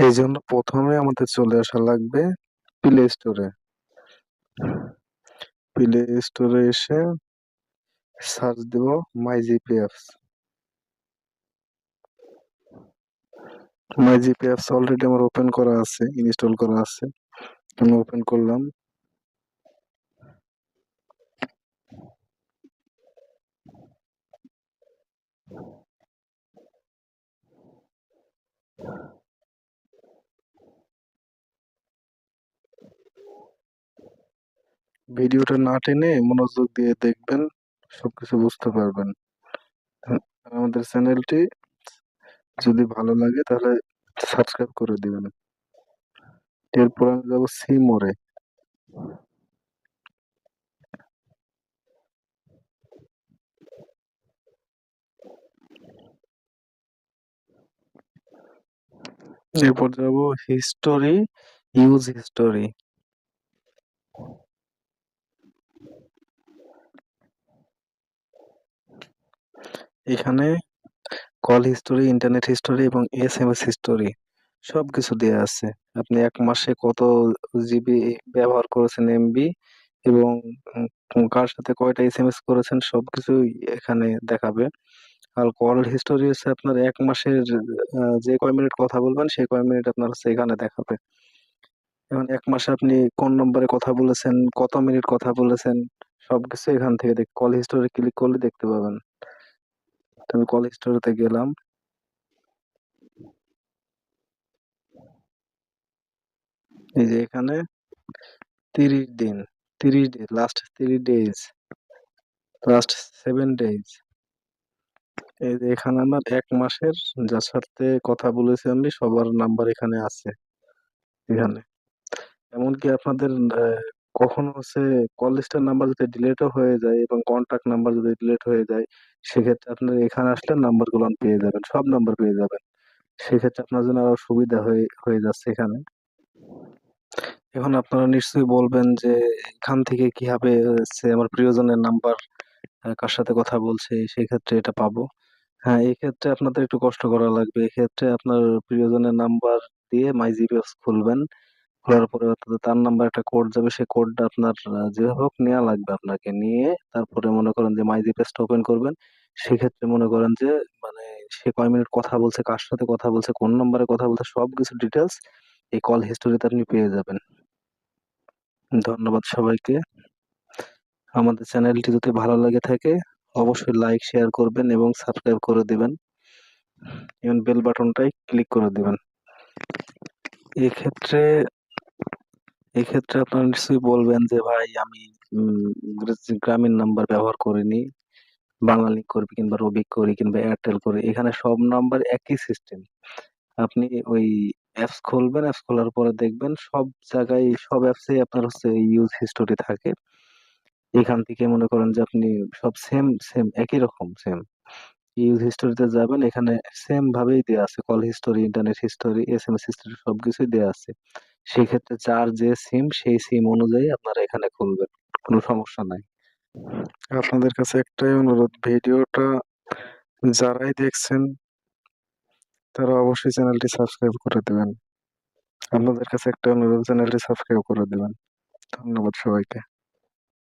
এই জন্য প্রথমে আমাদের চলে আসা লাগবে প্লে স্টোরে। প্লে স্টোরে এসে সার্চ দেব my GP apps. My GP apps already আমার ওপেন করা আছে, ইনস্টল করা আছে। আমি ওপেন করলাম। ভিডিওটা না টেনে মনোযোগ দিয়ে দেখবেন, সবকিছু বুঝতে পারবেন। আর আমাদের চ্যানেলটি যদি ভালো লাগে তাহলে সাবস্ক্রাইব করে দিবেন। এরপর আমি যাবো সি মোরে। এরপর যাবো হিস্টোরি, ইউজ হিস্টোরি। এখানে কল হিস্টোরি, ইন্টারনেট হিস্টোরি এবং এসএমএস হিস্টোরি সবকিছু দেয়া আছে। আপনি এক মাসে কত জিবি ব্যবহার করেছেন, এমবি, এবং কার সাথে কয়টা এসএমএস করেছেন সবকিছুই এখানে দেখাবে। আর কল হিস্টোরি হচ্ছে আপনার এক মাসের যে কয় মিনিট কথা বলবেন সেই কয় মিনিট আপনার হচ্ছে এখানে দেখাবে। এখন এক মাসে আপনি কোন নম্বরে কথা বলেছেন, কত মিনিট কথা বলেছেন, সবকিছু এখান থেকে কল হিস্টোরি ক্লিক করলে দেখতে পাবেন। তো আমি কল হিস্টোরিতে গেলাম। এই যে এখানে 30 দিন, 30 day, last 30 days, last 7 days. এই যে এখানে আমার এক মাসের যার সাথে কথা বলেছি আমি সবার নাম্বার এখানে আছে। এখানে এমনকি আপনাদের কখনো হচ্ছে কল লিস্টের নাম্বার যদি ডিলেটও হয়ে যায় এবং কন্টাক্ট নাম্বার যদি ডিলেট হয়ে যায়, সেক্ষেত্রে আপনার এখানে আসলে নাম্বার গুলো পেয়ে যাবেন, সব নাম্বার পেয়ে যাবেন। সেক্ষেত্রে আপনার জন্য আরো সুবিধা হয়ে হয়ে যাচ্ছে এখানে। এখন আপনারা নিশ্চয়ই বলবেন যে এখান থেকে কিভাবে হচ্ছে আমার প্রিয়জনের নাম্বার, কার সাথে কথা বলছে সেই ক্ষেত্রে এটা পাবো। হ্যাঁ, এই ক্ষেত্রে আপনাদের একটু কষ্ট করা লাগবে। এক্ষেত্রে আপনার প্রিয়জনের নাম্বার দিয়ে মাই জিপিএস খুলবেন। খোলার পরে অর্থাৎ তার নাম্বার একটা কোড যাবে, সেই কোডটা আপনার যেভাবে হোক নেওয়া লাগবে। আপনাকে নিয়ে তারপরে মনে করেন যে মাই জিপিএসটা ওপেন করবেন। সেক্ষেত্রে মনে করেন যে মানে সে কয় মিনিট কথা বলছে, কার সাথে কথা বলছে, কোন নম্বরে কথা বলছে, সবকিছু ডিটেলস এই কল হিস্টোরিতে আপনি পেয়ে যাবেন। ধন্যবাদ সবাইকে। আমাদের চ্যানেলটি যদি ভালো লেগে থাকে অবশ্যই লাইক, শেয়ার করবেন এবং সাবস্ক্রাইব করে দিবেন এবং বেল বাটনটাই ক্লিক করে দিবেন। এক্ষেত্রে এক্ষেত্রে আপনারা নিশ্চয়ই বলবেন যে ভাই আমি গ্রামীণ নাম্বার ব্যবহার করিনি, বাংলালিংক করি কিংবা রবি করি কিংবা এয়ারটেল করি, এখানে সব নাম্বার একই সিস্টেম। আপনি ওই অ্যাপস খুলবেন, অ্যাপস খোলার পরে দেখবেন সব জায়গায় সব অ্যাপসে আপনার হচ্ছে ইউজ হিস্টোরি থাকে। এখান থেকে মনে করেন যে আপনি সব সেম সেম একই রকম সেম ইউজ হিস্টোরিতে যাবেন, এখানে সেম ভাবেই দেয়া আছে call history, internet history, SMS history সবকিছুই দেয়া আছে। সেক্ষেত্রে যার যে সিম সেই সিম অনুযায়ী আপনারা এখানে খুলবেন, কোনো সমস্যা নাই। আপনাদের কাছে একটাই অনুরোধ, ভিডিওটা যারাই দেখছেন তারা অবশ্যই চ্যানেলটি সাবস্ক্রাইব করে দিবেন। আপনাদের কাছে একটা অনুরোধ, চ্যানেলটি সাবস্ক্রাইব করে দিবেন। ধন্যবাদ সবাইকে।